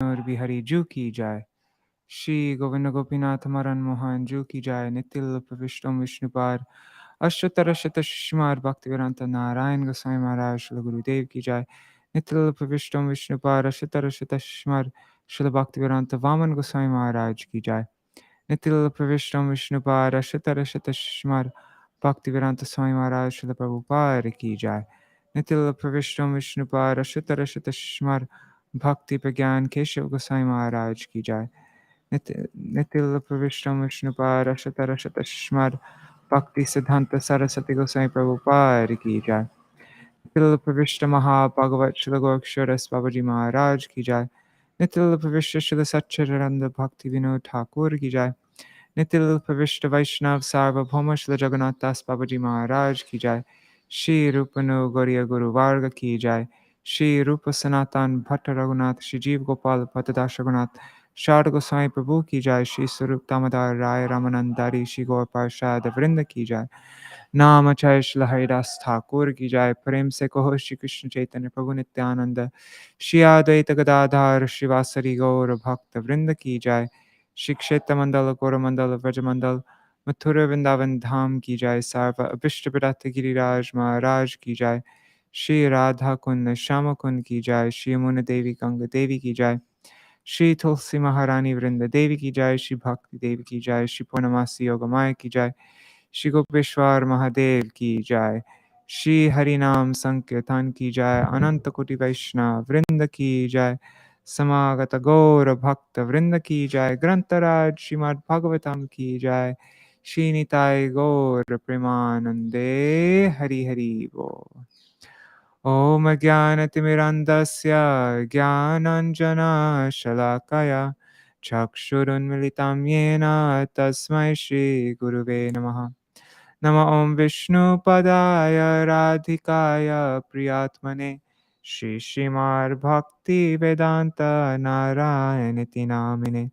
और बिहारी जू की जाय। श्री गोविंद गोपीनाथ मरन मोहन जू की जाय। नितिल विष्णु विष्णुपार अष्टोत्तर शतशिमार भक्तिवेदांत नारायण गोस्वामी महाराज श्री गुरुदेव की जाय। नितिल विष्णु विष्णुपार अष्टोत्तर शतशिमार श्री भक्तिवेदांत वामन गोस्वामी महाराज की जाय। नितिल विष्णु विष्णुपार अष्टोत्तर शतशिमार भक्तिवेदांत स्वामी महाराज श्री प्रभुपाद की जाय। नितिल विष्णु विष्णुपार अष्टोत्तर शतशिमार भक्ति प्रज्ञान केशव गोस्वामी महाराज की जाय। नितिल विष्णु विष्णुपार अष्टोत्तर शतशिमार भक्ति सिद्धांत सरस्वती गोस्वामी प्रभुपाद की जाय। नितिल प्रविष्ट महाभागवत श्री गोरक्षरस बाबाजी महाराज की जाय। नितिल प्रविष्ट श्री सच्चिदानंद भक्ति विनोद ठाकुर की जाय। नितिल प्रविष्ट वैष्णव सार्वभौम श्री जगन्नाथ दास बाबाजी महाराज की जाय। श्री रूपनो गौरिया गुरु वार्ग की जाय। श्री रूप सनातन भट्ट रघुनाथ श्री जीव गोपाल भट्टदास रघुनाथ शारद गोस्वामी प्रभु की जाय। श्री स्वरूप दामोदर राय रामानंदारी श्री गौर पार्षद वृंद की जाय। नाम अचय श्री हरिदास ठाकुर की जाय। प्रेम से कहो श्री कृष्ण चैतन्य प्रभु नित्यानंद श्री अद्वैत गदाधर श्रीवासरी गौर भक्त वृंद की जाय। श्री क्षेत्र मंडल गौरमंडल व्रजमंडल मथुरा वृंदावन धाम की जाय। सर्व अभिष्ट विरत गिरिराज महाराज की जाय। श्री राधा कुंड श्याम कुंड की जाय। श्री यमुना देवी गंगा देवी की जाय। श्री तुलसी महारानी वृंद देवी की जाय। श्री भक्ति देवी की जाय। श्री पूर्णमासी योगमाया की जाय। श्री गोपेश्वर महादेव की जाय। श्री हरिनाम संकीर्तन की जाय। अनंत कोटि वैष्णव वृंद की जाय। समागत गौर भक्त वृंद की जाय। ग्रंथराज श्रीमद् भागवतम की जाय। श्री निताय गौर प्रेमानंदे हरि हरि बोल। ओम ज्ञानतिमिरन्धस्य ज्ञानाञ्जनशलाकया चक्षुरुन्मिलितं येन तस्मै श्रीगुरुवे नमः। नमः ॐ विष्णुपदाय राधिकाय प्रियात्मने श्रीश्रीमद्भक्तिवेदान्त नारायणिति नामिने।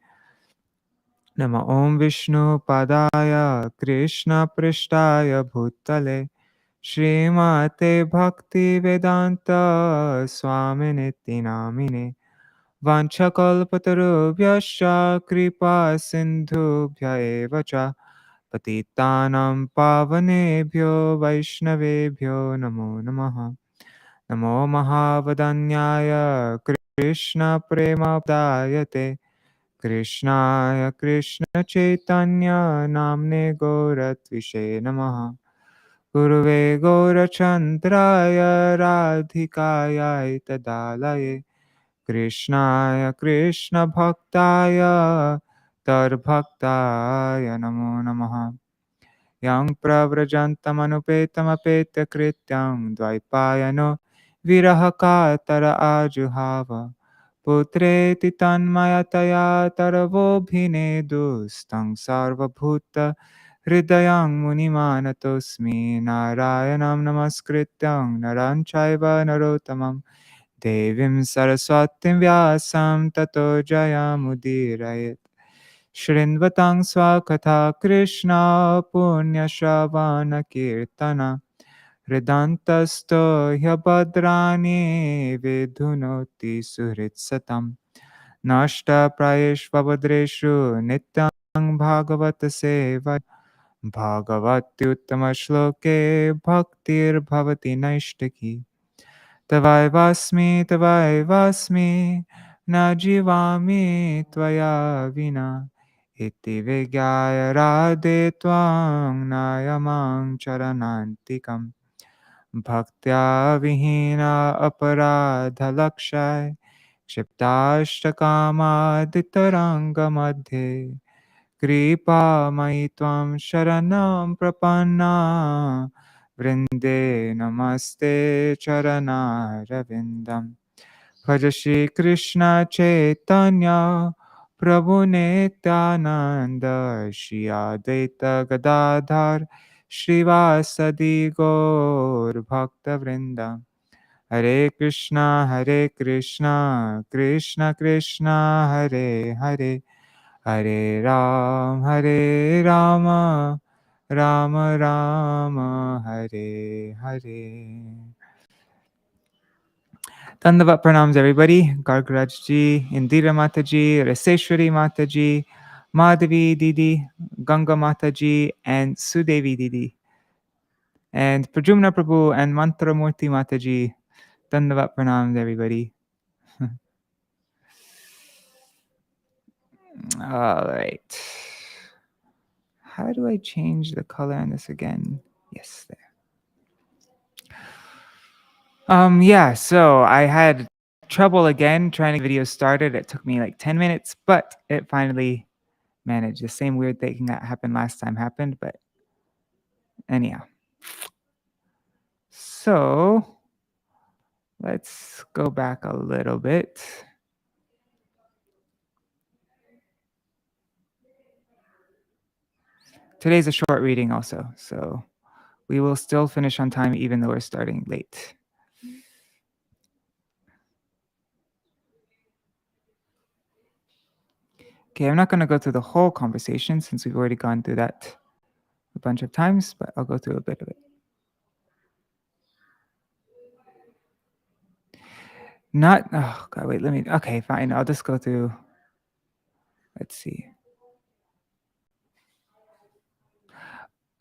नमः ॐ विष्णुपदाय कृष्णपृष्ठाय भूतले श्रीमते भक्तिवेदान्त स्वामिनिति नामिने। वाञ्छकल्पतरुभ्यश्च कृपा सिन्धुभ्य एव च पतितानां पावनेभ्यो वैष्णवेभ्यो नमो नमः। नमो महावदन्याय कृष्णप्रेमप्रदायते कृष्णाय कृष्णचैतन्य नाम्ने गौरत्विषे नमः। गुरुवे गौरचन्द्राय राधिकायै तदालये कृष्णाय कृष्णभक्ताय तद्भक्ताय नमो नमः। यं प्रव्रजन्तमनुपेतमपेत्य कृत्यं द्वैपायनो विरहकातर आजुहाव पुत्रेति तन्मयतया तरवोऽभिनेदुस्तं सर्वभूत हृदयं मुनिमानतोऽस्मि। नारायणं नमस्कृत्यं नरं चैव नरोत्तमं देवीं सरस्वतीं व्यासं ततो जयमुदीरयेत्। शृण्वतां स्वकथा कृष्ण पुण्यश्रवणकीर्तन हृदन्तस्थो ह्यभद्राणि विधुनोति सुहृत्सतम्। नष्टप्रायेष्वभद्रेषु नित्यं भागवत सेवा भागवत्युत्तमश्लोके भक्तिर्भवति नैष्टिकी। तवैवास्मि न जीवामि त्वया विना इति विज्ञाय राधे त्वां नायमां चरणान्तिकम्। भक्त्या विहीना अपराधलक्षय क्षिप्ताष्टकामादितरङ्गमध्ये कृपामयि त्वं शरणं प्रपन्ना वृन्दे नमस्ते चरणारविन्दम्। भज श्रीकृष्ण चैतन्य प्रभु नित्यानन्द श्री अद्वैत गदाधर श्रीवासदि गौर भक्तवृन्द। हरे Krishna Krishna Krishna Hare Hare Hare Ram Ram Ram Hare Hare. Dandavat pranams, everybody. Gargraj ji, Indira Mataji, Raseshwari Mataji, Madhavi Didi, Ganga Mataji, and Sudevi Didi. And Prajumna Prabhu and Mantramurti Mataji. Dandavat pranams, everybody. All right. How do I change the color on this again? Yes, there. Yeah, so I had trouble again trying to get the video started. It took me like 10 minutes, but it finally managed. The same weird thing that happened last time happened, but anyhow. So let's go back a little bit. Today's a short reading also, so we will still finish on time even though we're starting late. Okay, I'm not going to go through the whole conversation since we've already gone through that a bunch of times, but I'll go through a bit of it. Oh God, wait, okay, fine. I'll just go through, let's see.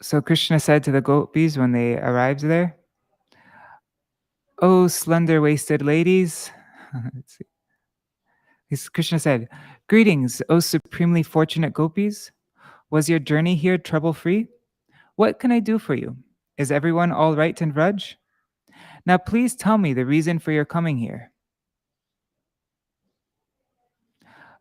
So Krishna said to the Gopīs when they arrived there, "Oh, slender-waisted ladies." Let's see. Krishna said, "Greetings, O supremely fortunate Gopīs. Was your journey here trouble-free? What can I do for you? Is everyone all right in Vraj? Now please tell me the reason for your coming here."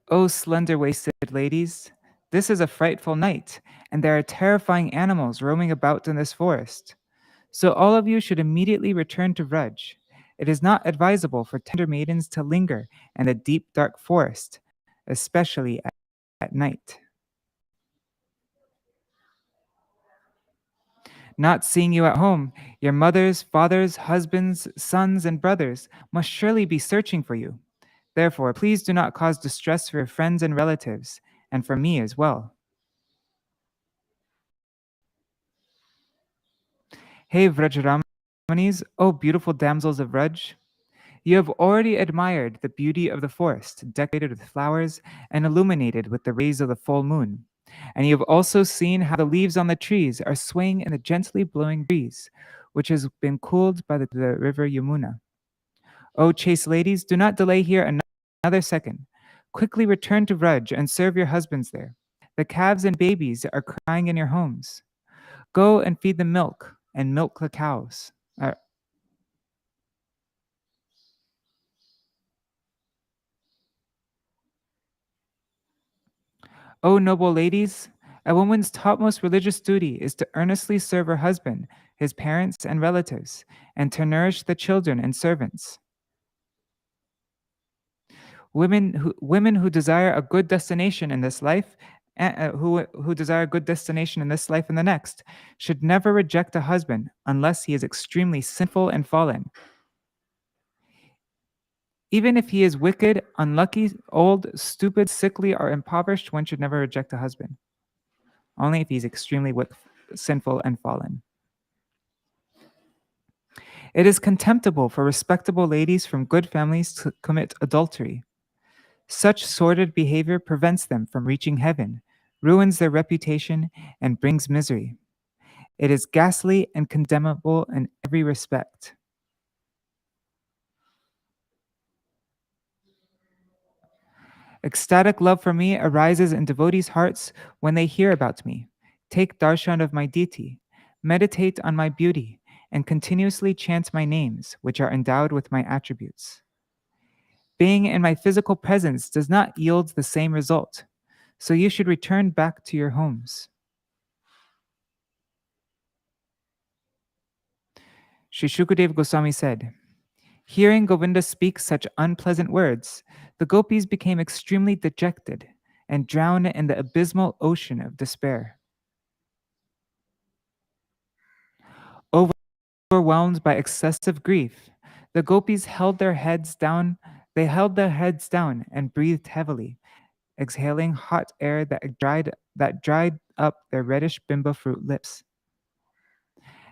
"O slender-waisted ladies, this is a frightful night, and there are terrifying animals roaming about in this forest. So all of you should immediately return to Vraj. It is not advisable for tender maidens to linger in the deep, dark forest, especially at night. Not seeing you at home, your mothers, fathers, husbands, sons, and brothers must surely be searching for you. Therefore, please do not cause distress for your friends and relatives, and for me as well. Hey Vrajramanis, O beautiful damsels of Vraj, you have already admired the beauty of the forest, decorated with flowers and illuminated with the rays of the full moon. And you have also seen how the leaves on the trees are swaying in the gently blowing breeze, which has been cooled by the river Yamuna. O chaste ladies, do not delay here another second. Quickly return to Vraj and serve your husbands there. The calves and babies are crying in your homes. Go and feed the milk and milk the cows. O noble ladies, a woman's topmost religious duty is to earnestly serve her husband, his parents and relatives, and to nourish the children and servants. Women who desire a good destination in this life, who desire a good destination in this life and the next, should never reject a husband unless he is extremely sinful and fallen. Even if he is wicked, unlucky, old, stupid, sickly, or impoverished, one should never reject a husband. Only if he's extremely sinful and fallen. It is contemptible for respectable ladies from good families to commit adultery. Such sordid behavior prevents them from reaching heaven, ruins their reputation, and brings misery. It is ghastly and condemnable in every respect. Ecstatic love for me arises in devotees' hearts when they hear about me. Take darshan of my deity, meditate on my beauty, and continuously chant my names, which are endowed with my attributes. Being in my physical presence does not yield the same result, so you should return back to your homes. Sri Shukadev Goswami said, hearing Govinda speak such unpleasant words, the gopis became extremely dejected and drowned in the abysmal ocean of despair. Overwhelmed by excessive grief, the gopis held their heads down. They held their heads down and breathed heavily, exhaling hot air that dried up their reddish bimba fruit lips.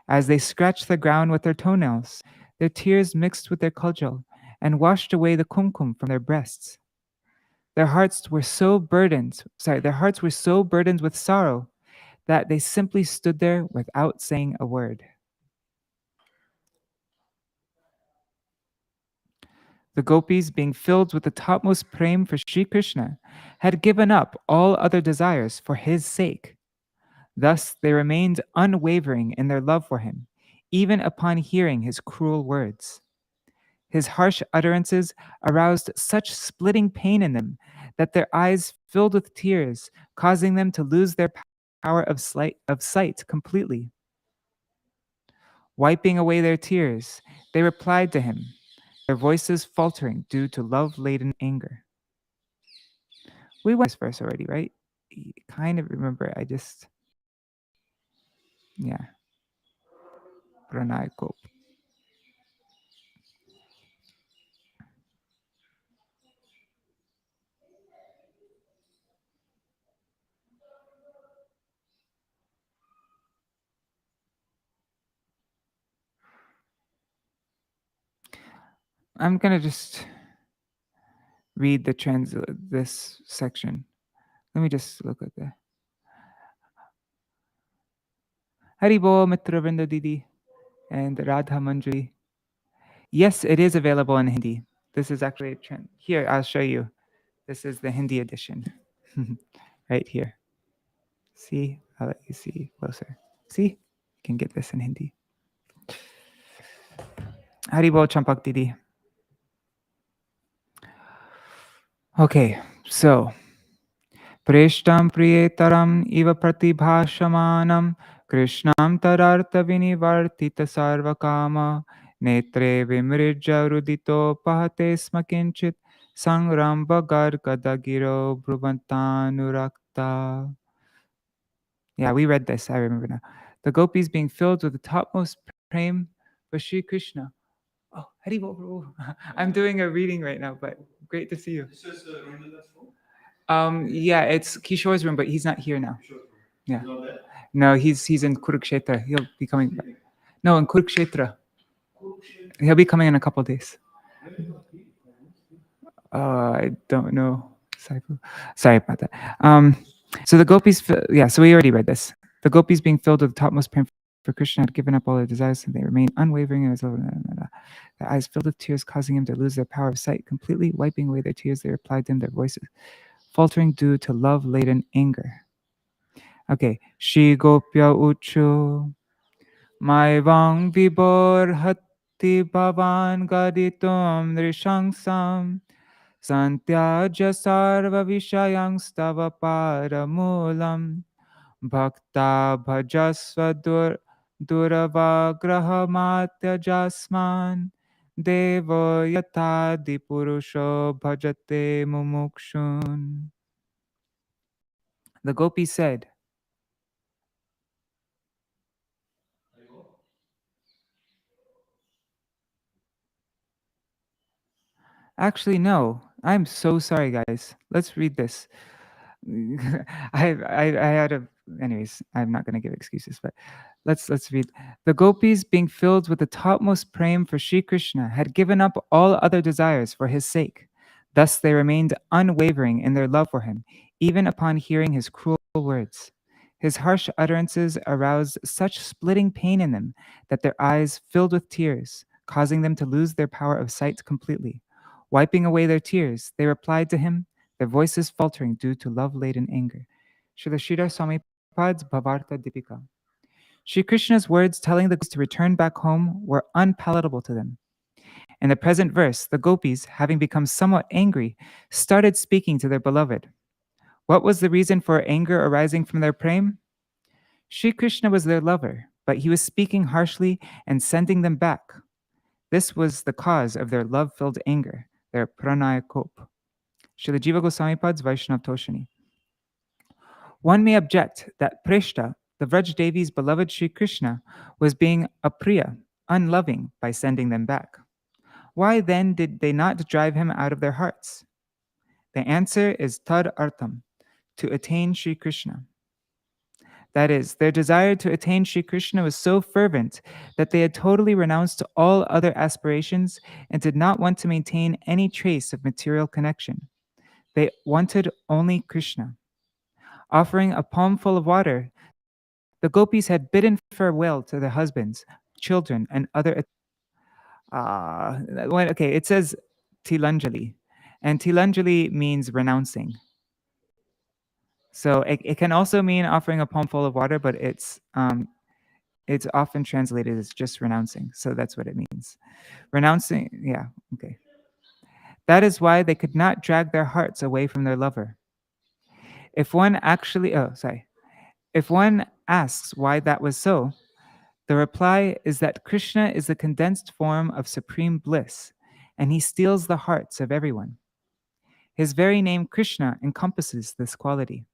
As they scratched the ground with their toenails, their tears mixed with their cudgel and washed away the kumkum from their breasts. Their hearts were so burdened with sorrow that they simply stood there without saying a word. The gopis, being filled with the topmost prema for Śrī Kṛṣṇa, had given up all other desires for his sake. Thus they remained unwavering in their love for him, even upon hearing his cruel words. His harsh utterances aroused such splitting pain in them that their eyes filled with tears, causing them to lose their power of sight completely. Wiping away their tears, they replied to him, their voices faltering due to love-laden anger. We went this verse already, right? You kind of remember. Yeah. Pranayakop. I'm gonna just read this section. Let me just look at the Haribo Mitra Vrinda Didi and Radha Manjari. Yes, it is available in Hindi. This is actually a trend. Here, I'll show you. This is the Hindi edition. Right here. See? I'll let you see closer. See? You can get this in Hindi. Haribo Champak Didi. Okay, so Preshtam Priyetaram Iva Pratibhashamanam Krishnam Tarartha Vinivartita Sarvakama Netre Vimrijja Rudito Pahate Smakinchit Sangramba Gargadagiro Bhuvantanurakta. Yeah, we read this, I remember now. The gopis being filled with the topmost prema for Śrī Kṛṣṇa. Oh, Hari Bol Prabhu. I'm doing a reading right now, but great to see you. This is Ranjana's room? Yeah, it's Kishor's room, but he's not here now. Yeah. He's not there? No, he's in Kurukshetra. He'll be coming back. No, in Kurukshetra. He'll be coming in a couple of days. I don't know. Sorry about that. So the gopis, so we already read this. The gopis being filled with the topmost prema for Krishna had given up all their desires and they remained unwavering in his love. Their eyes filled with tears, causing him to lose their power of sight completely. Wiping away their tears, they replied to him, their voices faltering due to love-laden anger. Okay. Shri Gopya Uchu Maivang Vibor Hatti Bhavan Gaditum Drishangsam Santyaja Sarva Vishayang Stava Paramulam Bhakta Bhajasva Durava Matya Jasman Devo Yata Dipurusho Bhajate Mumukshun. The gopi said, actually, no. I'm so sorry, guys. Let's read this. I had a. Anyways, I'm not going to give excuses, but let's read. The gopis, being filled with the topmost prema for Śrī Kṛṣṇa, had given up all other desires for his sake. Thus they remained unwavering in their love for him, even upon hearing his cruel words. His harsh utterances aroused such splitting pain in them that their eyes filled with tears, causing them to lose their power of sight completely. Wiping away their tears, they replied to him, their voices faltering due to love-laden anger. Śrīla Śrīdhara Swāmīpad's Bhavarta Dipika. Śrī Kṛṣṇa's words telling the gopis to return back home were unpalatable to them. In the present verse, the gopis, having become somewhat angry, started speaking to their beloved. What was the reason for anger arising from their prema? Śrī Kṛṣṇa was their lover, but he was speaking harshly and sending them back. This was the cause of their love-filled anger, their pranayakop. Śrīla Jīva Gosvāmīpad's Vaishnava Toshani. One may object that Preshta, the Vraj Devi's beloved Śrī Kṛṣṇa, was being apriya, unloving, by sending them back. Why then did they not drive him out of their hearts? The answer is tad artham, to attain Śrī Kṛṣṇa. That is, their desire to attain Śrī Kṛṣṇa was so fervent that they had totally renounced all other aspirations and did not want to maintain any trace of material connection. They wanted only Krishna. Offering a palmful of water, the gopis had bidden farewell to their husbands, children, and other. Okay, it says Tilanjali, and Tilanjali means renouncing. So it can also mean offering a palmful of water, but it's often translated as just renouncing. So that's what it means. Renouncing, yeah, okay. That is why they could not drag their hearts away from their lover. If one asks why that was so, the reply is that Krishna is the condensed form of supreme bliss, and he steals the hearts of everyone. His very name Krishna encompasses this quality.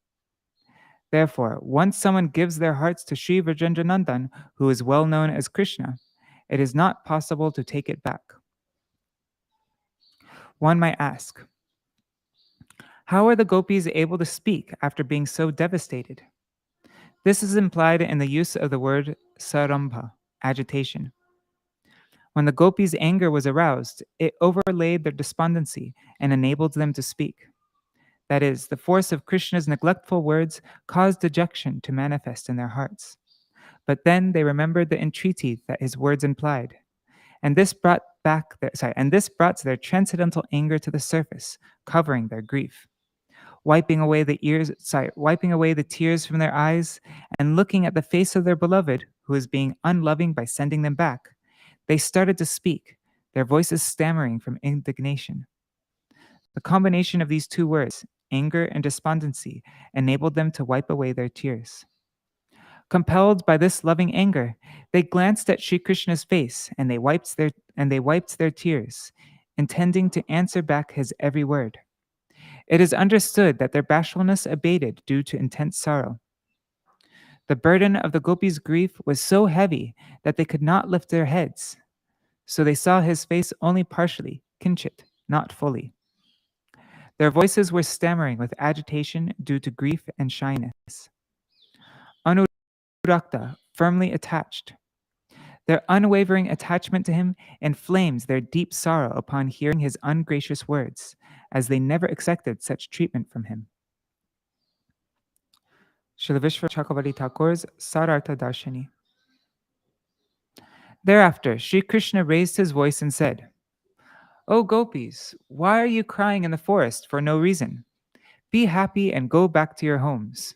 Therefore, once someone gives their hearts to Sri Vrajendranandan, who is well known as Krishna, it is not possible to take it back. One might ask, how are the gopis able to speak after being so devastated? This is implied in the use of the word sarambha, agitation. When the gopis' anger was aroused, it overlaid their despondency and enabled them to speak. That is, the force of Krishna's neglectful words caused dejection to manifest in their hearts. But then they remembered the entreaty that his words implied, and this brought their transcendental anger to the surface, covering their grief. Wiping away the tears from their eyes and looking at the face of their beloved, who is being unloving by sending them back, they started to speak, their voices stammering from indignation. The combination of these two words, anger and despondency, enabled them to wipe away their tears. Compelled by this loving anger, they glanced at Sri Krishna's face and they wiped their tears, intending to answer back his every word. It is understood that their bashfulness abated due to intense sorrow. The burden of the gopis' grief was so heavy that they could not lift their heads, so they saw his face only partially, kinchit, not fully. Their voices were stammering with agitation due to grief and shyness. Anurakta, firmly attached. Their unwavering attachment to him inflames their deep sorrow upon hearing his ungracious words, as they never accepted such treatment from him. Śrīla Viśvanātha Thakur's Sarartha Darshini. Thereafter, Sri Krishna raised his voice and said, "O gopis, why are you crying in the forest for no reason? Be happy and go back to your homes."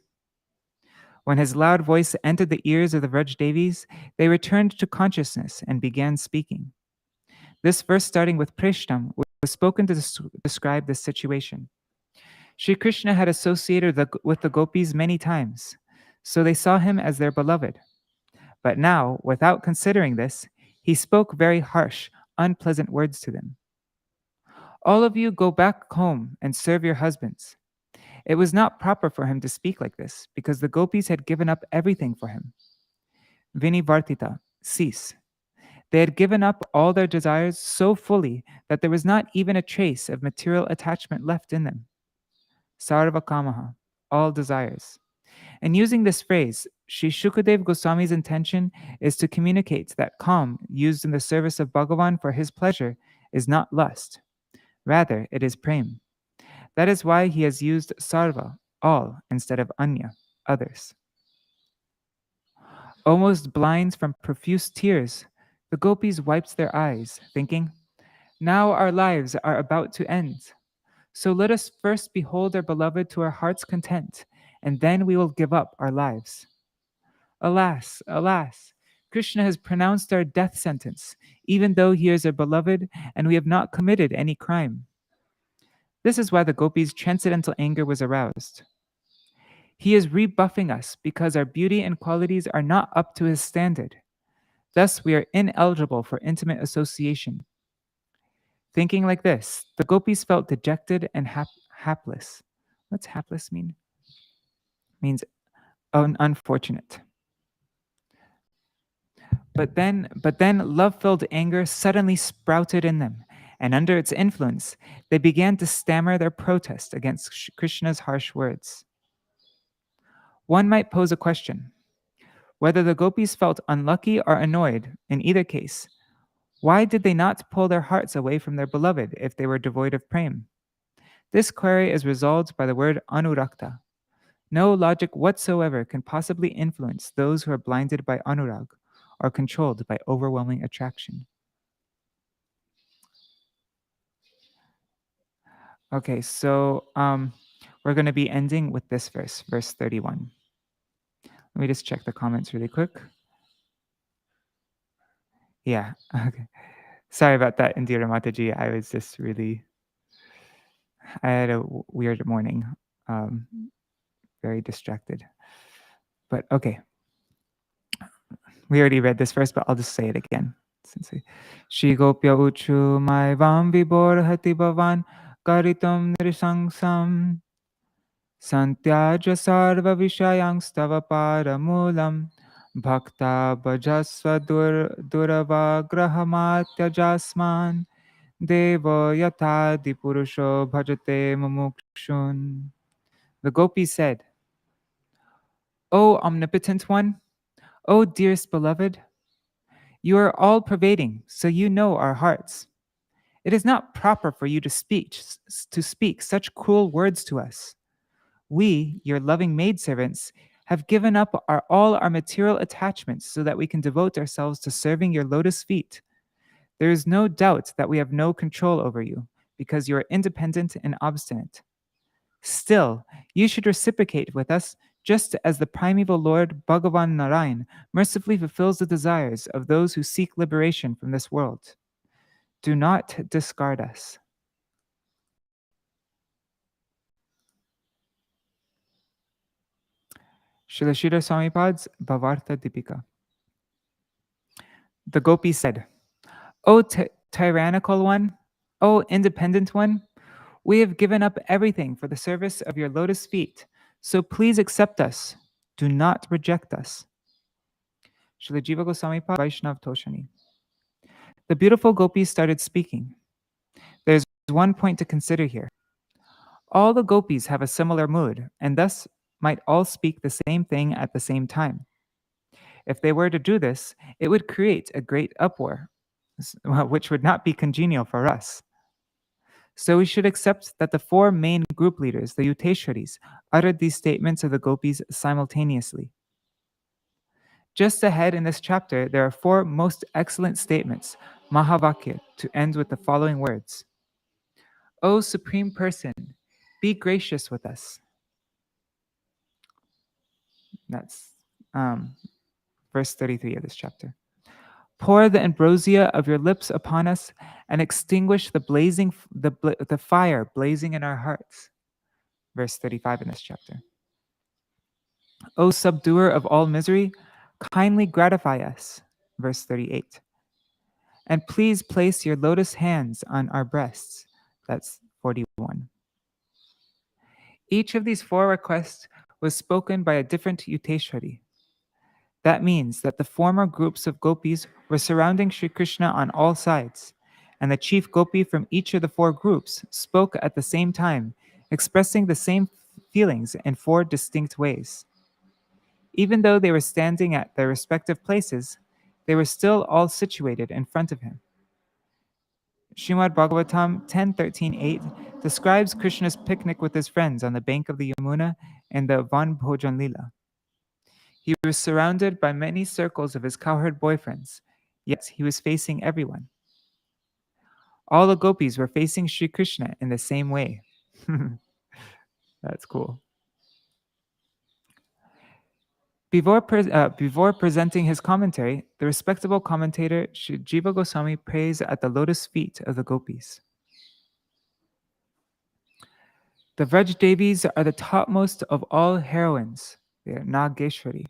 When his loud voice entered the ears of the Vrajdevis, they returned to consciousness and began speaking. This verse, starting with Preshtam, was spoken to describe this situation. Sri Krishna had associated with the gopis many times, so they saw him as their beloved. But now, without considering this, he spoke very harsh, unpleasant words to them. "All of you go back home and serve your husbands." It was not proper for him to speak like this, because the gopis had given up everything for him. Vinivartita, cease. They had given up all their desires so fully that there was not even a trace of material attachment left in them. Sarva kamaha, all desires. And using this phrase, Sri Shukadev Goswami's intention is to communicate that calm used in the service of Bhagavan for his pleasure is not lust. Rather, it is prem. That is why he has used sarva, all, instead of anya, others. Almost blind from profuse tears, the gopis wiped their eyes, thinking, "Now our lives are about to end. So let us first behold our beloved to our heart's content, and then we will give up our lives." Alas, alas, Krishna has pronounced our death sentence, even though he is our beloved and we have not committed any crime. This is why the gopis' transcendental anger was aroused. He is rebuffing us because our beauty and qualities are not up to his standard. Thus, we are ineligible for intimate association. Thinking like this, the gopis felt dejected and hapless. What's hapless mean? It means unfortunate. But then love-filled anger suddenly sprouted in them, and under its influence, they began to stammer their protest against Krishna's harsh words. One might pose a question. Whether the gopis felt unlucky or annoyed, in either case, why did they not pull their hearts away from their beloved if they were devoid of prem? This query is resolved by the word anurakta. No logic whatsoever can possibly influence those who are blinded by anurag or controlled by overwhelming attraction. Okay, so we're going to be ending with this verse, verse 31. Let me just check the comments really quick. Yeah, okay. Sorry about that, Indira Mataji. I was just really, I had a weird morning, very distracted. But okay, we already read this verse, but I'll just say it again. Shri Gopya Uchu Mai Vam Vibor Hati Bhavan Karitam Nrisangsam Santyaja Sarva Vishayangstava Paramulam Bhakta Bhajasva Durava Grahamatya Deva Yata Dipurusho Bhajate Mumukshun. The Gopis said, O omnipotent one, O dearest beloved, you are all pervading, so you know our hearts. It is not proper for you to speak such cruel words to us. We, your loving maidservants, have given up all our material attachments so that we can devote ourselves to serving your lotus feet. There is no doubt that we have no control over you, because you are independent and obstinate. Still, you should reciprocate with us, just as the primeval Lord Bhagavan Narayan mercifully fulfills the desires of those who seek liberation from this world. Do not discard us. Śrīla Swāmīpad's Bhavartha Dipika. The Gopi said, O tyrannical one, O independent one, we have given up everything for the service of your lotus feet, so please accept us. Do not reject us. Śrīla Jīva Gosvāmī Vaishnav Toshani. The beautiful gopis started speaking. There's one point to consider here. All the gopis have a similar mood, and thus might all speak the same thing at the same time. If they were to do this, it would create a great uproar, which would not be congenial for us. So we should accept that the four main group leaders, the Yuteshwaris, uttered these statements of the gopis simultaneously. Just ahead in this chapter, there are four most excellent statements, Mahavakya, to end with the following words. O Supreme Person, be gracious with us. That's verse 33 of this chapter. Pour the ambrosia of your lips upon us and extinguish the fire blazing in our hearts. Verse 35 in this chapter. O subduer of all misery, kindly gratify us. Verse 38. And please place your lotus hands on our breasts. That's 41. Each of these four requests was spoken by a different Yuteshwari. That means that the former groups of gopis were surrounding Śrī Kṛṣṇa on all sides, and the chief gopi from each of the four groups spoke at the same time, expressing the same feelings in four distinct ways. Even though they were standing at their respective places, they were still all situated in front of him. Srimad Bhagavatam 10.13.8 describes Krishna's picnic with his friends on the bank of the Yamuna in the Van Bhojan Lila. He was surrounded by many circles of his cowherd boyfriends, yet he was facing everyone. All the gopis were facing Śrī Kṛṣṇa in the same way. That's cool. Before presenting his commentary, the respectable commentator Śrī Jīva Gosvāmī prays at the lotus feet of the gopis. The Vraj Devis are the topmost of all heroines. They are Nagareshwari.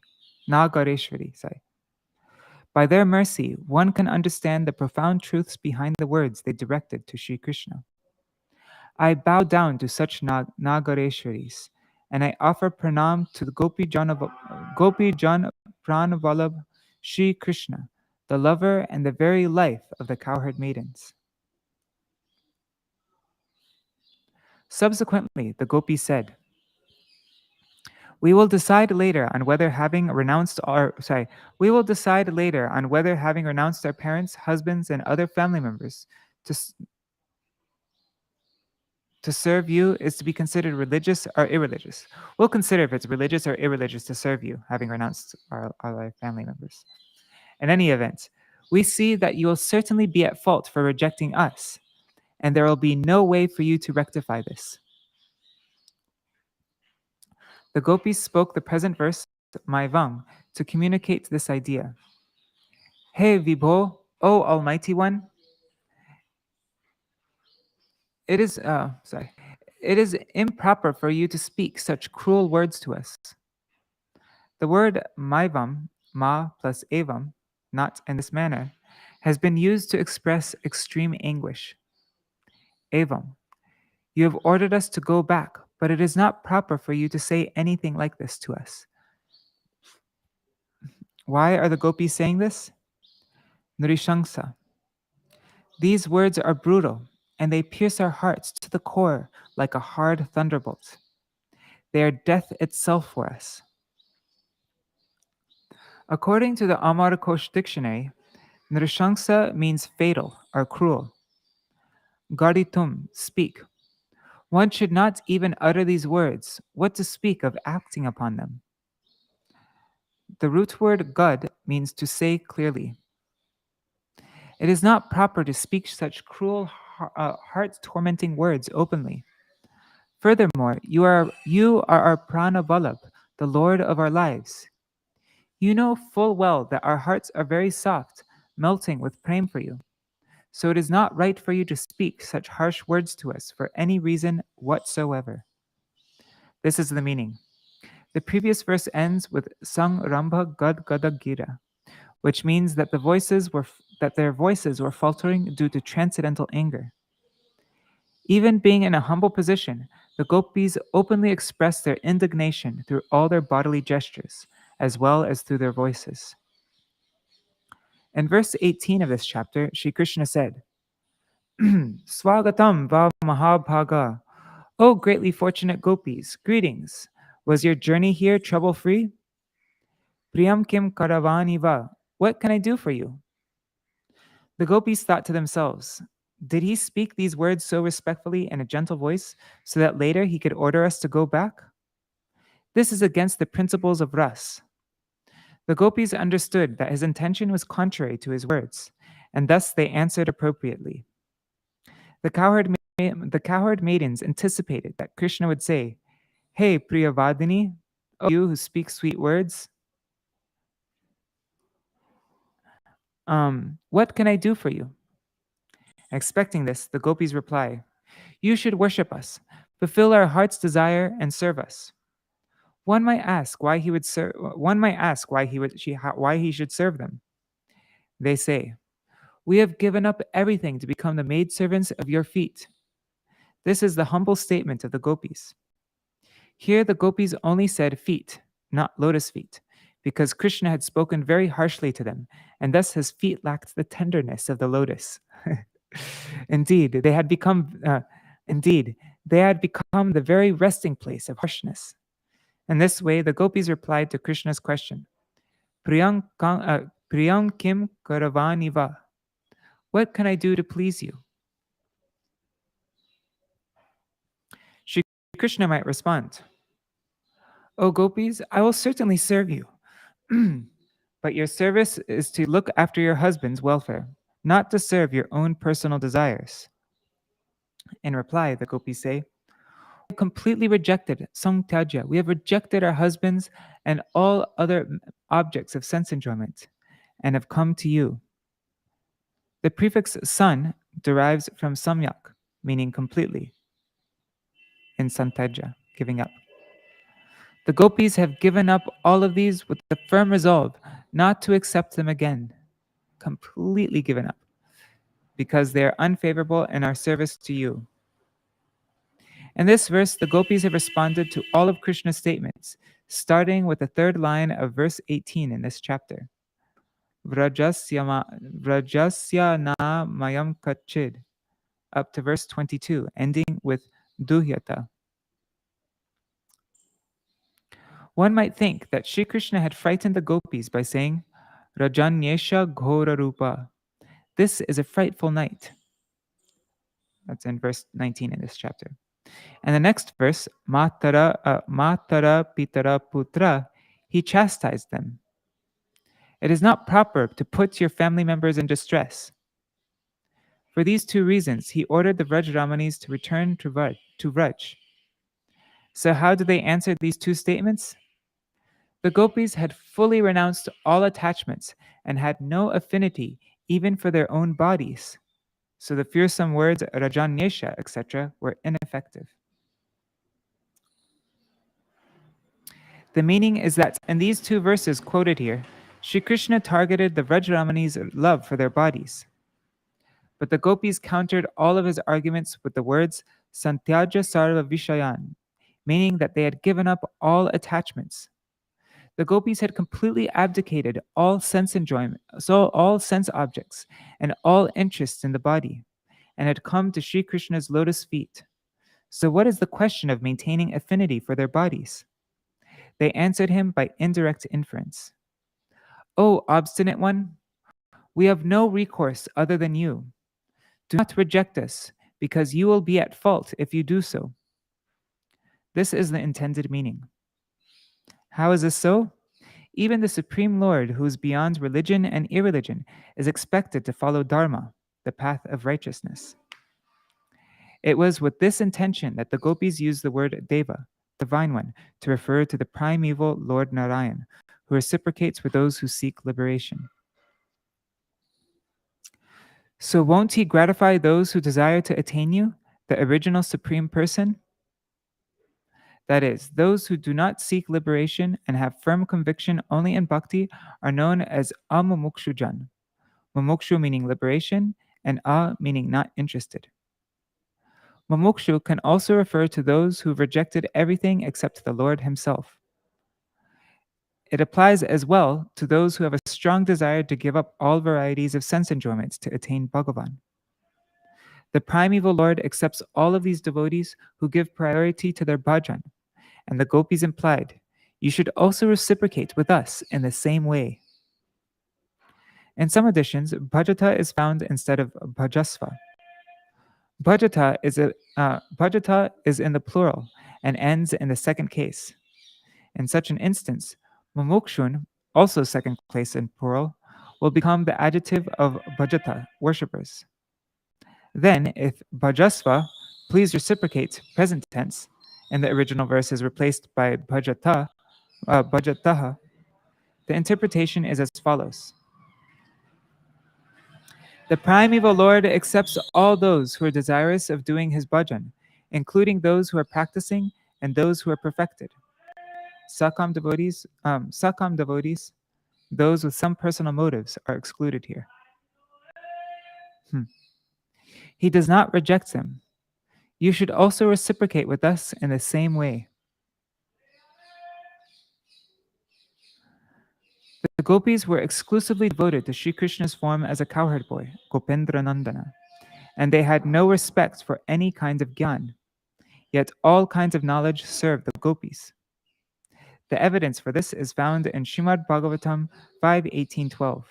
By their mercy, one can understand the profound truths behind the words they directed to Śrī Kṛṣṇa. I bow down to such Nagareshwaris, and I offer pranam to the Gopi Jan Pranavalabh Śrī Kṛṣṇa, the lover and the very life of the cowherd maidens. Subsequently, the Gopi said, We will decide later on whether having renounced our sorry, we will decide later on whether having renounced our parents, husbands, and other family members to to serve you is to be considered religious or irreligious. We'll consider if it's religious or irreligious to serve you, having renounced our family members. In any event, we see that you will certainly be at fault for rejecting us, and there will be no way for you to rectify this. The Gopis spoke the present verse, Maivang, to communicate this idea. Hey Vibho, O Almighty One, it is improper for you to speak such cruel words to us. The word Maivam, ma plus evam, not in this manner, has been used to express extreme anguish. Evam, you have ordered us to go back, but it is not proper for you to say anything like this to us. Why are the gopis saying this? Nrishangsa. These words are brutal, and they pierce our hearts to the core like a hard thunderbolt. They are death itself for us. According to the Amarkosh dictionary, Nrishangsa means fatal or cruel. Garitum, speak. One should not even utter these words, what to speak of acting upon them. The root word gad means to say clearly. It is not proper to speak such cruel, heart-tormenting words openly. Furthermore, you are our prana vallabh, the Lord of our lives. You know full well that our hearts are very soft, melting with prema for you. So it is not right for you to speak such harsh words to us for any reason whatsoever. This is the meaning. The previous verse ends with Sang Rambha Gad Gada Gira, which means that their voices were faltering due to transcendental anger. Even being in a humble position, the gopis openly expressed their indignation through all their bodily gestures, as well as through their voices. In verse 18 of this chapter, Śrī Kṛṣṇa said, Swagatam va mahabhaga. O greatly fortunate gopis, greetings. Was your journey here trouble-free? Priyam kim karavani va. What can I do for you? The gopis thought to themselves, did he speak these words so respectfully in a gentle voice so that later he could order us to go back? This is against the principles of Rasa. The gopis understood that his intention was contrary to his words, and thus they answered appropriately. The cowherd maidens anticipated that Krishna would say, Hey, Priyavadini, O you who speak sweet words, what can I do for you? Expecting this, the gopis reply, You should worship us, fulfill our heart's desire, and serve us. One might ask why he should serve them. They say, We have given up everything to become the maidservants of your feet. This is the humble statement of the gopis. Here the gopis only said feet, not lotus feet, because Krishna had spoken very harshly to them, and thus his feet lacked the tenderness of the lotus. Indeed, they had become the very resting place of harshness. In this way, the gopis replied to Krishna's question, Priyam kim karavani va? What can I do to please you? Śrī Kṛṣṇa might respond, O gopis, I will certainly serve you. But your service is to look after your husband's welfare, not to serve your own personal desires. In reply, the gopis say, We have completely rejected Samtyajya. We have rejected our husbands and all other objects of sense enjoyment and have come to you. The prefix san derives from samyak, meaning completely, in Samtyajya, giving up. The gopis have given up all of these with the firm resolve not to accept them again, completely given up, because they are unfavorable in our service to you. In this verse, the gopis have responded to all of Krishna's statements, starting with the third line of verse 18 in this chapter. Vrajasya na mayam kachid, up to verse 22, ending with duhyata. One might think that Śrī Kṛṣṇa had frightened the gopis by saying, Rajanyesha Ghora Rupa. This is a frightful night. That's in verse 19 in this chapter. And the next verse, Matara Pitara Putra, he chastised them. It is not proper to put your family members in distress. For these two reasons, he ordered the Vrajramanis to return to Vraj. So how did they answer these two statements? The gopis had fully renounced all attachments and had no affinity even for their own bodies. So the fearsome words Rajanyesha, etc. were ineffective. The meaning is that in these two verses quoted here, Śrī Kṛṣṇa targeted the Vrajramanis' love for their bodies. But the gopis countered all of his arguments with the words Santyaja Sarva Vishayan, meaning that they had given up all attachments. The gopis had completely abdicated all sense enjoyment, so all sense objects, and all interests in the body, and had come to Śrī Kṛṣṇa's lotus feet. So what is the question of maintaining affinity for their bodies? They answered him by indirect inference. O obstinate one, we have no recourse other than you. Do not reject us, because you will be at fault if you do so. This is the intended meaning. How is this so? Even the Supreme Lord, who is beyond religion and irreligion, is expected to follow Dharma, the path of righteousness. It was with this intention that the gopis used the word Deva, Divine One, to refer to the primeval Lord Narayan, who reciprocates with those who seek liberation. So won't he gratify those who desire to attain you, the original Supreme Person? That is, those who do not seek liberation and have firm conviction only in bhakti are known as amumukshujan. Mumukshu meaning liberation, and a meaning not interested. Mumukshu can also refer to those who've rejected everything except the Lord himself. It applies as well to those who have a strong desire to give up all varieties of sense enjoyments to attain Bhagavan. The primeval Lord accepts all of these devotees who give priority to their bhajan, and the gopis implied, you should also reciprocate with us in the same way. In some editions, bhajata is found instead of bhajasva. Bhajata is in the plural and ends in the second case. In such an instance, mumukshun, also second case in plural, will become the adjective of bhajata, worshippers. Then, if bhajasva, please reciprocate, present tense, and the original verse is replaced by bhajataha, the interpretation is as follows. The primeval Lord accepts all those who are desirous of doing his bhajan, including those who are practicing and those who are perfected. Sakam devotees, those with some personal motives are excluded here. He does not reject them. You should also reciprocate with us in the same way. The gopis were exclusively devoted to Śrī Kṛṣṇa's form as a cowherd boy, Gopendra Nandana, and they had no respect for any kind of gyan. Yet all kinds of knowledge served the gopis. The evidence for this is found in Srimad Bhagavatam 5.18.12.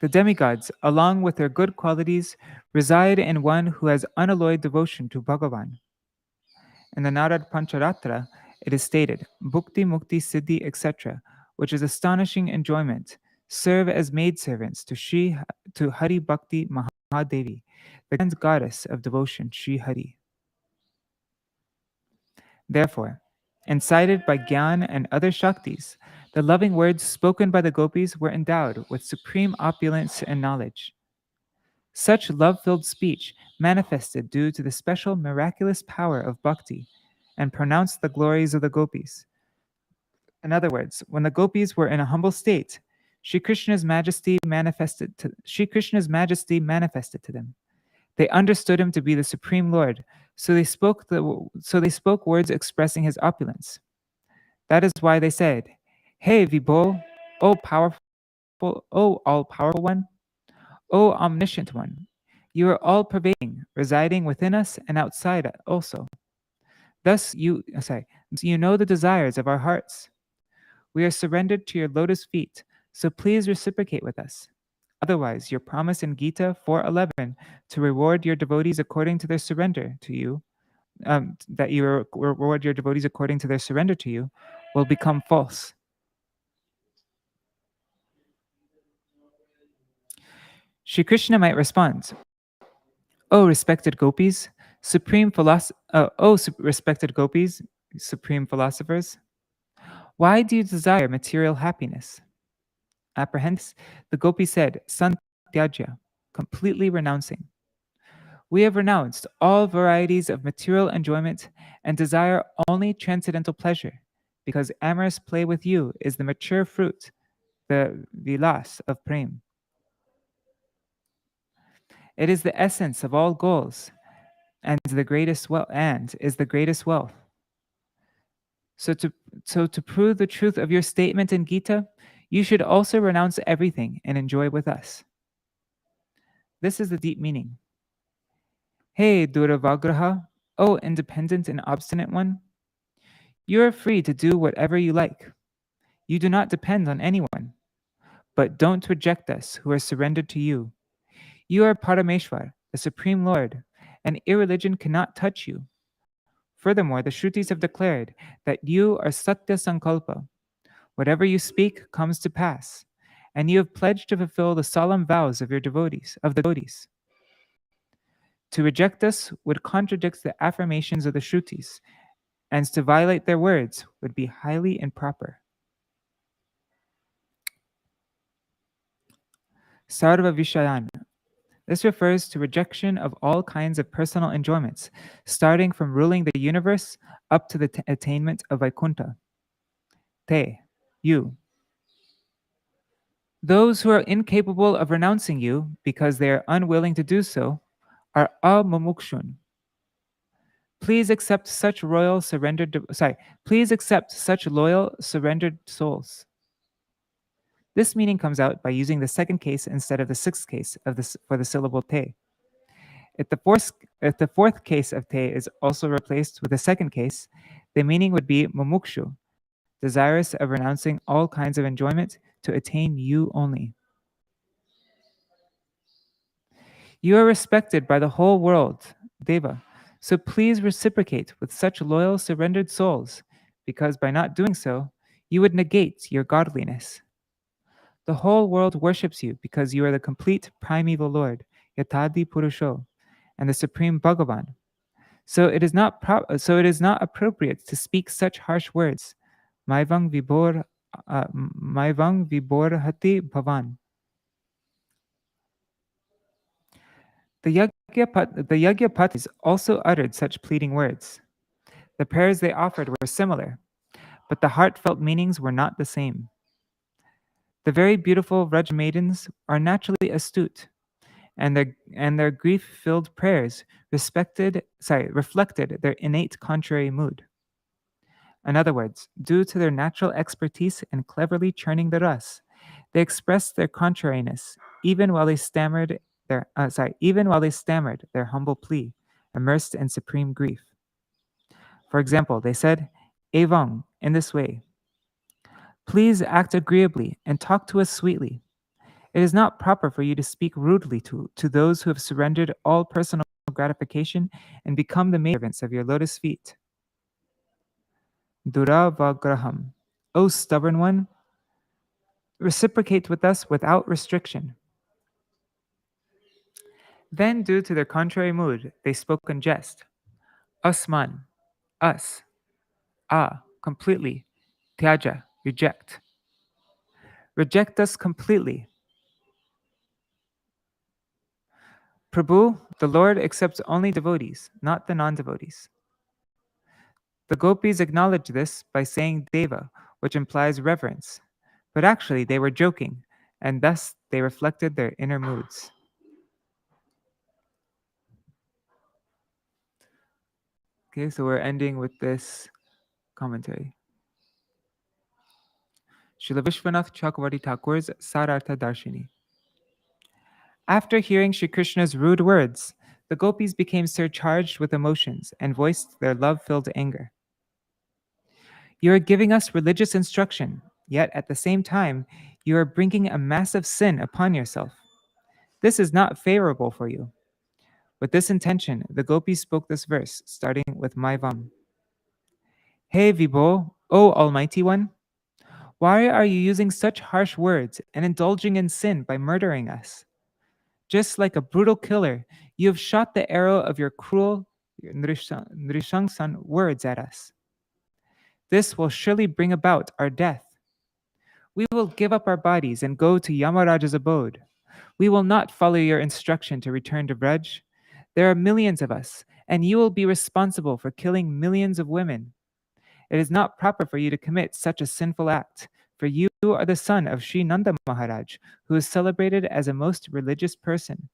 The demigods, along with their good qualities, reside in one who has unalloyed devotion to Bhagavan. In the Narad Pancharatra, it is stated, Bhukti, Mukti, Siddhi, etc., which is astonishing enjoyment, serve as maidservants to Hari Bhakti Mahadevi, the grand goddess of devotion, Shri Hari. Therefore, incited by Gyan and other Shaktis, the loving words spoken by the gopis were endowed with supreme opulence and knowledge. Such love-filled speech manifested due to the special miraculous power of bhakti and pronounced the glories of the gopis. In other words, when the gopis were in a humble state, Śrī Kṛṣṇa's majesty manifested to them. They understood him to be the Supreme Lord, so they spoke words expressing his opulence. That is why they said, Hey Vibho, O all-powerful one, O omniscient one, you are all-pervading, residing within us and outside also. Thus you know the desires of our hearts. We are surrendered to your lotus feet, so please reciprocate with us. Otherwise, your promise in Gita 4:11 to reward your devotees according to their surrender to you, that you reward your devotees according to their surrender to you, will become false. Śrī Kṛṣṇa might respond, "O respected gopis, respected gopis, supreme philosophers, why do you desire material happiness?" Apprehends, the gopi said, "Santyajya," completely renouncing. We have renounced all varieties of material enjoyment and desire only transcendental pleasure, because amorous play with you is the mature fruit, the vilas of prem. It is the essence of all goals and is the greatest wealth. So to prove the truth of your statement in Gita, you should also renounce everything and enjoy with us. This is the deep meaning. Hey, Duravagraha, O independent and obstinate one, you are free to do whatever you like. You do not depend on anyone. But don't reject us who are surrendered to you. You are Parameshwar, the Supreme Lord, and irreligion cannot touch you. Furthermore, the Shrutis have declared that you are Satya Sankalpa. Whatever you speak comes to pass, and you have pledged to fulfill the solemn vows of the devotees. To reject us would contradict the affirmations of the Shrutis, and to violate their words would be highly improper. Sarva Vishayan. This refers to rejection of all kinds of personal enjoyments, starting from ruling the universe up to the attainment of Vaikuntha. Te, you. Those who are incapable of renouncing you because they are unwilling to do so are amumukshun. Please accept such loyal surrendered souls. This meaning comes out by using the second case instead of the sixth case for the syllable te. If the fourth case of te is also replaced with the second case, the meaning would be mumukshu, desirous of renouncing all kinds of enjoyment to attain you only. You are respected by the whole world, Deva, so please reciprocate with such loyal, surrendered souls, because by not doing so, you would negate your godliness. The whole world worships you because you are the complete primeval Lord, Yatadi Purusho, and the Supreme Bhagavan. So it is not appropriate to speak such harsh words. Maivang Viborhati Bhavan. The Yajnapatis also uttered such pleading words. The prayers they offered were similar, but the heartfelt meanings were not the same. The very beautiful Vraj maidens are naturally astute, and their grief-filled prayers reflected their innate contrary mood. In other words, due to their natural expertise in cleverly churning the ras, they expressed their contrariness even while they stammered their humble plea, immersed in supreme grief. For example, they said, "Evang," in this way, "Please act agreeably and talk to us sweetly. It is not proper for you to speak rudely to those who have surrendered all personal gratification and become the maidservants of your lotus feet." Duravagraham, O stubborn one, reciprocate with us without restriction. Then, due to their contrary mood, they spoke in jest. Usman, us. Completely. Tyaja, reject. Reject us completely. Prabhu, the Lord accepts only devotees, not the non-devotees. The gopis acknowledged this by saying deva, which implies reverence. But actually, they were joking, and thus they reflected their inner moods. Okay, so we're ending with this commentary. Srila Viśvanātha Cakravartī Thakur's Sarartha Darshini. After hearing Śrī Krishna's rude words, the gopis became surcharged with emotions and voiced their love-filled anger. You are giving us religious instruction, yet at the same time, you are bringing a massive sin upon yourself. This is not favorable for you. With this intention, the gopis spoke this verse, starting with Maivam. Hey Vibho, O Almighty One, why are you using such harsh words and indulging in sin by murdering us? Just like a brutal killer, you have shot the arrow of your cruel Nrishangsan words at us. This will surely bring about our death. We will give up our bodies and go to Yamaraja's abode. We will not follow your instruction to return to Braj. There are millions of us, and you will be responsible for killing millions of women. It is not proper for you to commit such a sinful act, for you are the son of Sri Nanda Maharaj, who is celebrated as a most religious person.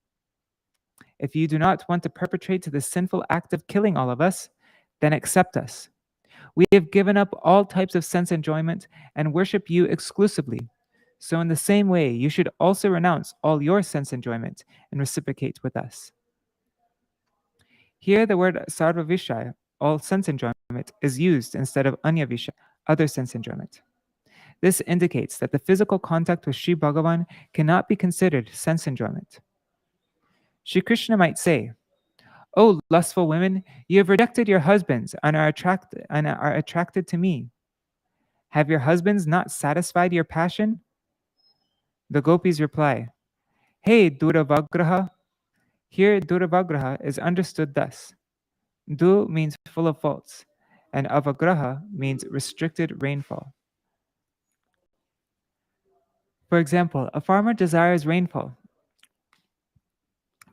If you do not want to perpetrate the sinful act of killing all of us, then accept us. We have given up all types of sense enjoyment and worship you exclusively. So in the same way, you should also renounce all your sense enjoyment and reciprocate with us. Here the word sarva-vishaya, all sense enjoyment, is used instead of anya-vishaya, other sense enjoyment. This indicates that the physical contact with Sri Bhagavan cannot be considered sense enjoyment. Śrī Kṛṣṇa might say, "O lustful women, you have rejected your husbands and are attracted to me. Have your husbands not satisfied your passion?" The gopis reply, "Hey Duravagraha." Here Duravagraha is understood thus. Du means full of faults, and avagraha means restricted rainfall. For example, a farmer desires rainfall,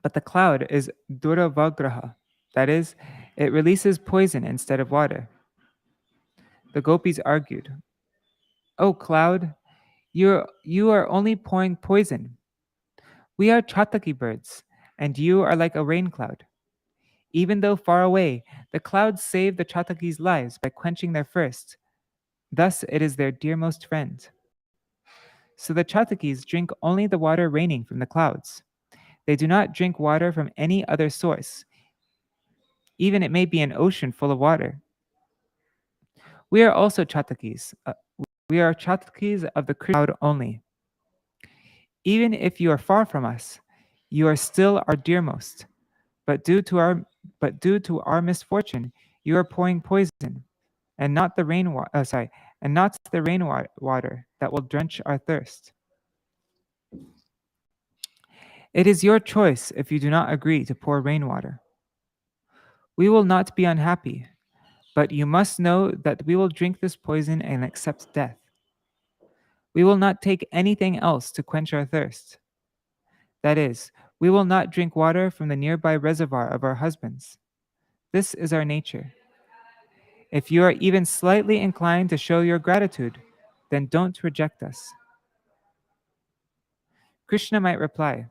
but the cloud is duravagraha, that is, it releases poison instead of water. The gopis argued, "O cloud, you are only pouring poison. We are Chataki birds, and you are like a rain cloud. Even though far away, the clouds save the Chatakis' lives by quenching their thirst. Thus it is their dearmost friend. So the Chatakis drink only the water raining from the clouds. They do not drink water from any other source, even it may be an ocean full of water. We are also Chatakis. We are Chatakis of the Krishna cloud only. Even if you are far from us, you are still our dearmost. But due to our misfortune, you are pouring poison, and not the rainwater that will drench our thirst. It is your choice if you do not agree to pour rainwater. We will not be unhappy, but you must know that we will drink this poison and accept death. We will not take anything else to quench our thirst. That is, we will not drink water from the nearby reservoir of our husbands. This is our nature. If you are even slightly inclined to show your gratitude, then don't reject us." Krishna might reply,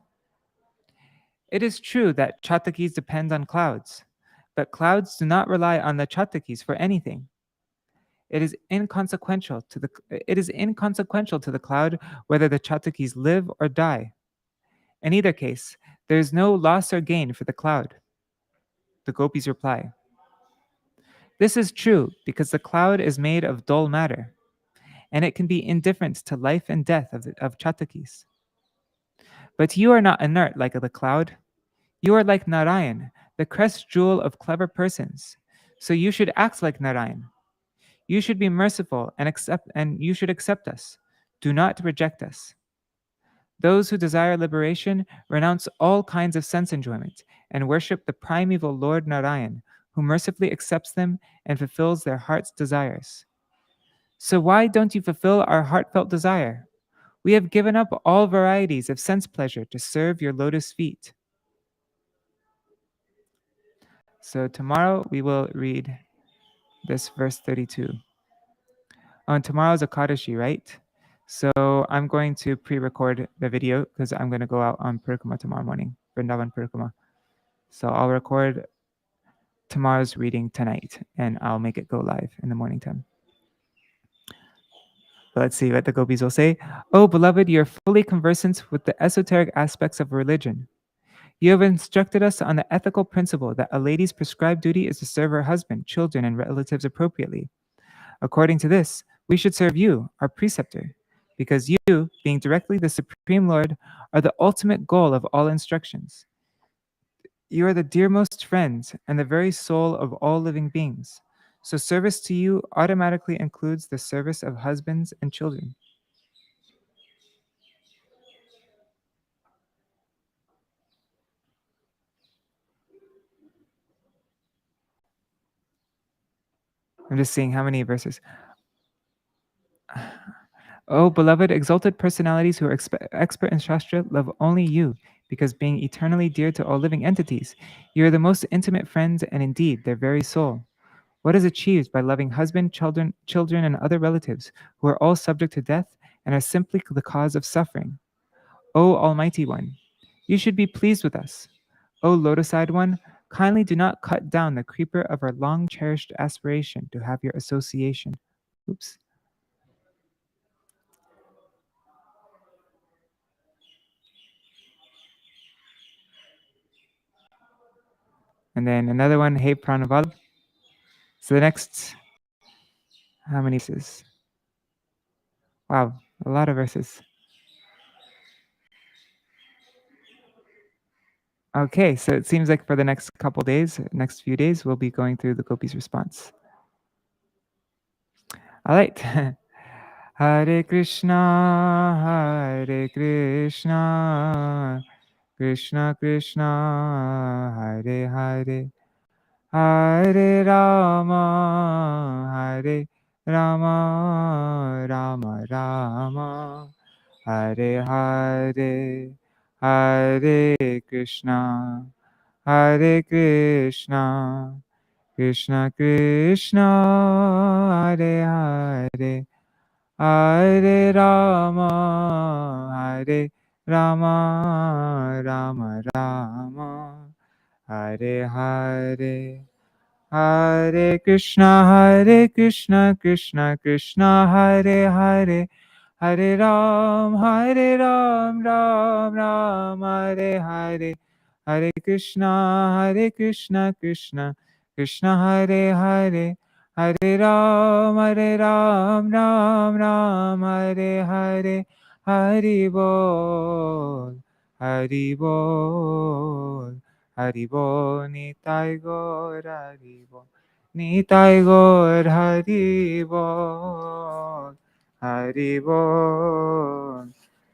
"It is true that Chatakis depend on clouds, but clouds do not rely on the Chatakis for anything. It is inconsequential to the cloud whether the Chatakis live or die. In either case, there is no loss or gain for the cloud." The gopis reply, "This is true because the cloud is made of dull matter, and it can be indifferent to life and death of Chatakis. But you are not inert like the cloud. You are like Narayan, the crest jewel of clever persons. So you should act like Narayan. You should be merciful and you should accept us. Do not reject us. Those who desire liberation renounce all kinds of sense enjoyment and worship the primeval Lord Narayan, who mercifully accepts them and fulfills their heart's desires. So why don't you fulfill our heartfelt desire? We have given up all varieties of sense pleasure to serve your lotus feet." So tomorrow we will read this verse 32. Tomorrow's Akadashi, right? So I'm going to pre-record the video because I'm going to go out on Parikrama tomorrow morning, Vrindavan Parikrama. So I'll record tomorrow's reading tonight and I'll make it go live in the morning time. But let's see what the gopis will say. "Oh, beloved, you're fully conversant with the esoteric aspects of religion. You have instructed us on the ethical principle that a lady's prescribed duty is to serve her husband, children, and relatives appropriately. According to this, we should serve you, our preceptor, because you, being directly the Supreme Lord, are the ultimate goal of all instructions. You are the dearmost friend and the very soul of all living beings. So service to you automatically includes the service of husbands and children. I'm just seeing how many verses. Oh, beloved, exalted personalities who are expert in Shastra, love only you, because being eternally dear to all living entities, you are the most intimate friends and indeed their very soul. What is achieved by loving husband, children, and other relatives who are all subject to death and are simply the cause of suffering? O Almighty One, you should be pleased with us. O Lotus-eyed One, kindly do not cut down the creeper of our long cherished aspiration to have your association. Oops. And then another one, Hey Pranaval. So the next, how many verses? Wow, a lot of verses. Okay, so it seems like for the next couple days, next few days, we'll be going through the Gopis' response. All right. Hare Krishna, Krishna Krishna, Hare Hare, Hare Rama, Rama Rama, Hare Hare, Hare Krishna, Krishna Krishna, Hare Hare, Hare Rama, Rama, Hare Hare. Hare Krishna, Krishna Krishna, Hare Hare, Hare Ram, Ram, Hare Hare, Hare Krishna, Krishna Krishna, Hare Hare, Hare Ram, Hare Hare, Hari Bol, Hari Bol. Haribo Nitai Gaur Haribo Nitai Gaur Haribo Haribo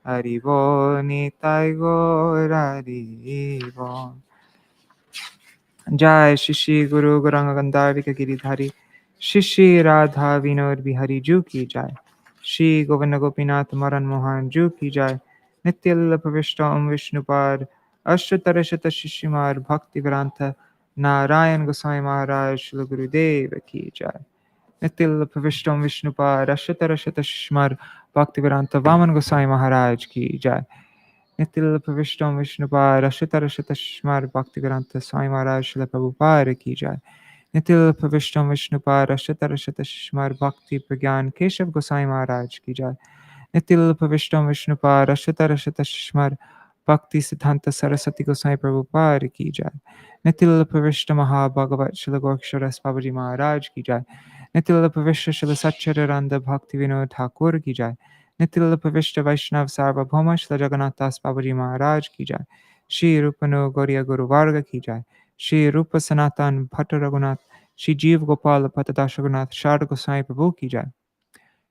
Haribo Nitai Gaur Haribo. Jai Shri Guru Gauranga Gandharvika Giridhari Shri Radha Vinod Bihari Ju Ki Jai Shri Govinda Gopinath Maran Mohan Ju Ki Jai Nityal Pravishtam Vishnupad Ashtatarashata Shishimar Bhakti Vedanta Narayan Goswami Maharaj Shri Gurudev Ki Jai Nityal Pravishtam Vishnupad Ashtatarashata Shishimar Bhakti Vedanta Vaman Goswami Maharaj Ki Jai Nitil Pravishtam Vishnupad Ashtarashata Shmar Bhaktivedanta Swami Maharaj Srila Prabhupada Ki Jai Nitil Pravishtam Vishnupad Ashtarashata Shmar Bhakti Pragyan Keshav Goswami Maharaj Ki Jai Nitil Pravishtam Vishnupad Ashtarashata Shmar Bhakti Siddhanta Saraswati Goswami Prabhupada Ki Jai Nitil Pravishta Maha Bhagavat Srila Gorksharas Babaji Maharaj Ki Jai Nitil Pravishta Srila Satchararanda Bhakti Vinod Ṭhākura Ki Jai Nitil Pravishta Vaishnav Sarvabhauma Shri Jagannath Das Babaji Maharaj Ki Jai Shri Rupano Gauriya Guru Varga Ki Jai Shri Rupa Sanatan Bhatta Raghunath Shri Jeev Gopal Patadash Raghunath Sharda Goswami Prabhu Ki Jai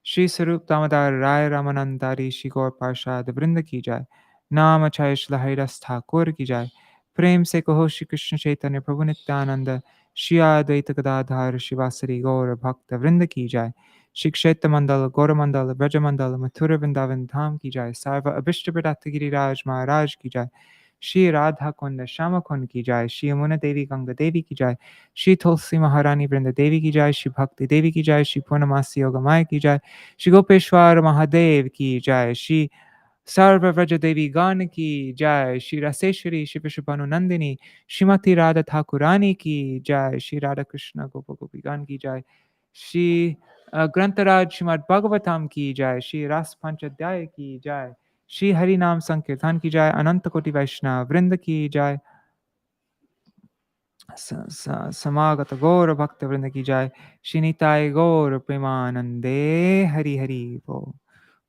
Shri Sarup Damodar Rai Ramanandari Shri Gaur Parshad Vrinda Ki Jai Nam Achay Shri Haridas Thakur Ki Jai Prem Se Kaho Shri Krishna Chaitanya Prabhu Nityananda Shri Advaita Gadadhar Shivasari Gaur Bhakta Vrinda Ki Jai Shri Kshetra Mandala Gaura Mandala Braja Mandala Mathura Vrindavan Dham Ki Jai Sarva Abhishta Pradata Giriraj Maharaj Ki Jai Shri Radha Kunda Shama Kund Ki Jai Shri Yamuna Devi Ganga Devi Ki Jai Shri Tulsi Maharani Vrinda Devi Ki Jai Shri Bhakti Devi Ki Jai Shri Purnamasi Yoga Maya Ki Jai Shri Gopeshwar Mahadev Ki Jai Shri Sarva Vraja Devi Gan Ki Jai Shri Raseshwari Shri Vishubhanu Nandini Shrimati Radha Thakurani Ki Jai Shri Radha Krishna Gopa Gopi Gan Ki Jai Shri Grantaraj Srimad Bhagavatam Ki Jai Shri Rāsa-pañcādhyāyī Ki Jai Shri Hari Nam Sankirtan ki jai, Ananta Koti Vaishnava Vrinda ki jai, Samagata Gaura Bhakta Vrinda ki jai, Shri Nitai Gaura Premanande Hari Hari Bo.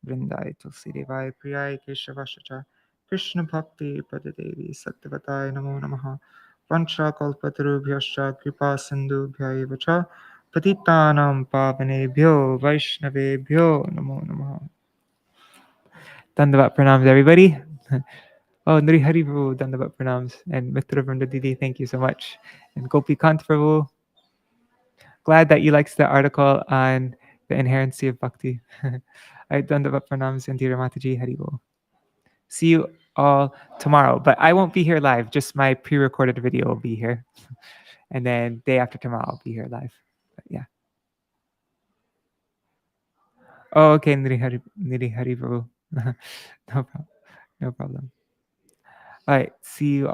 Vrindai Tulsi Devai Priyai Keshavashacha Krishna Bhakti Padadevi Satyavatai Namo Namaha Pancha Kalpatarubhyascha Kripa Sindhubhya eva cha Patitanam Pavanebhyo Vaishnavebhyo Namo Namaha. Dandavat pranams, everybody. Oh, Nri Hari Prabhu, Dandavat pranams. And Mitra Vrinda Didi, thank you so much. And Gopi Kant Prabhu, glad that you liked the article on the inherency of bhakti. I Dandavat pranams and Dhira Mataji Hari Bol. See you all tomorrow, but I won't be here live. Just my pre-recorded video will be here. And then day after tomorrow, I'll be here live. But yeah. Oh, okay. Niri Hari Prabhu. No problem. No problem. All right. See you all.